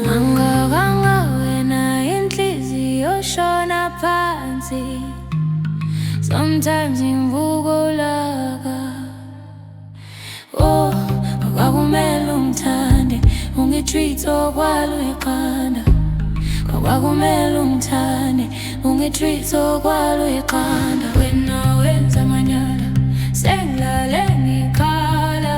Ngangakanga wena inhliziyo shona phansi. Sometimes ngivuka ulaka. Oh, kwakumele ungithande, ungitreat okwalo iqanda. Kwakumele ungithande, ungitreat okwalo iqanda. Wena wenza manyala, sengilale ngikhala.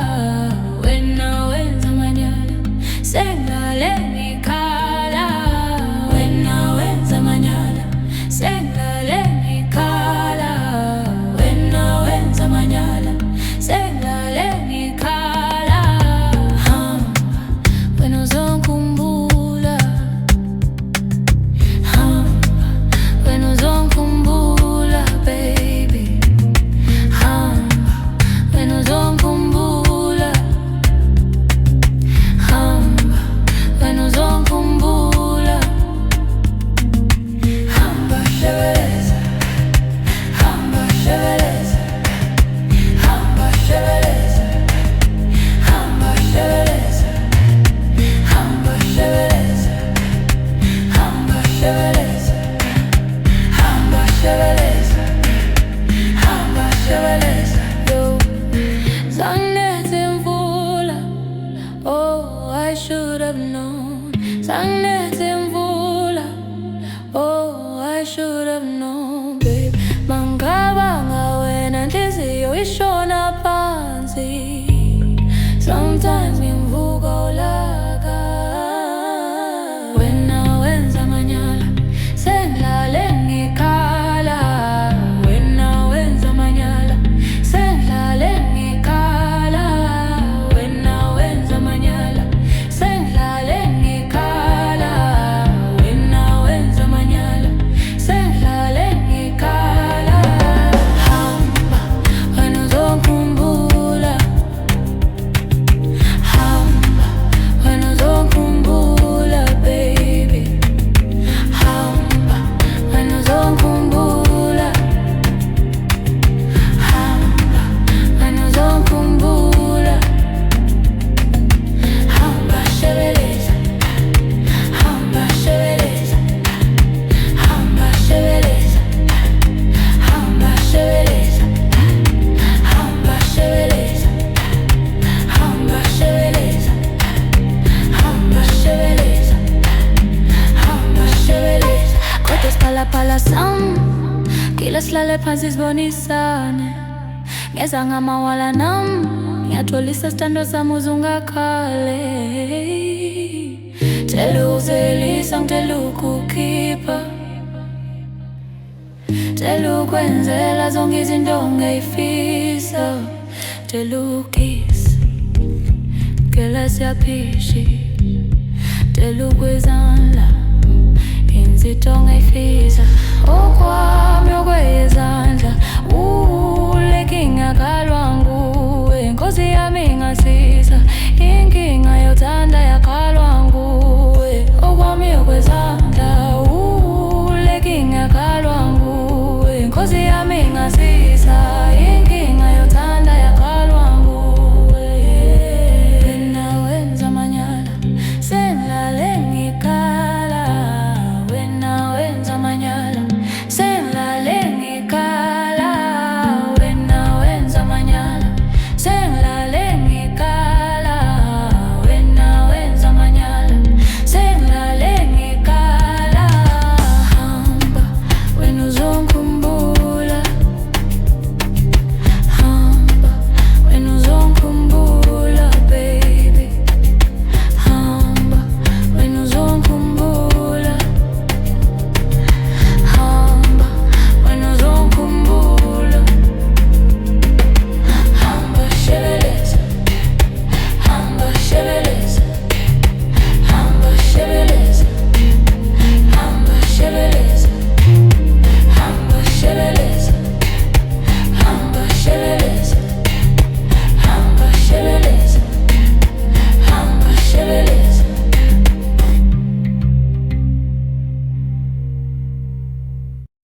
Wena wenza manyala, sengilale ngikhala. Wena wenza manyala, sengilale ngikhala. Wena wenza manyala, sengilale ngikhala. Wena uzongikhumbula, wena uzongikhumbula baby. Wena uzongikhumbula, wena uzongikhumbula. Hamba shebeleza, hamba shebeleza, hamba shebeleza, hamba shebeleza, hamba shebeleza, hamba shebeleza, hamba shebeleza, hamba shebeleza. Yo, zanginethe imvula, oh I should have known. Zanginethe imvula, oh I should have known, babe. Mangabanga wena inhliziyo ishona phansi. Sometimes ngivuka ulaka. Wena wenza manyala, sengilale ngikhala. Wena wenza manyala, sengilale ngikhala. Wena wenza manyala, sengilale ngikhala. Wena wenza manyala, sengilale ngikhala. Hamba, wena uzongikhumbula. Hamba, wena uzongikhumbula baby. Hamba, wena uzongikhumbula. Hamba, wena uzongikhumbula. Hamba shebeleza, hamba shebeleza, hamba shebeleza, hamba shebeleza, hamba shebeleza, hamba shebeleza, hamba shebeleza, hamba shebeleza. Kodwa siphalaphala sam, kila silale phansi sibonisane. Ngeza ngamawala nam, ngiyatholisa sithando sami uze ungakhale. Tela ukuzelisa, ngitela ukukhipha. Tela ukwenzela zonke izinto ongayifisa. Tela ukukisa, ngela siyaphishi. Tela ukwezandla, inzito ongayifisa. Okwami okwezandla, ulenkinga kalwa nguwe. Nkosi yami ingasiza, inkinga yothanda yakhalwa nguwe. Okwami okwezandla, ulenkinga kalwa nguwe. Nkosi yami ingasiza.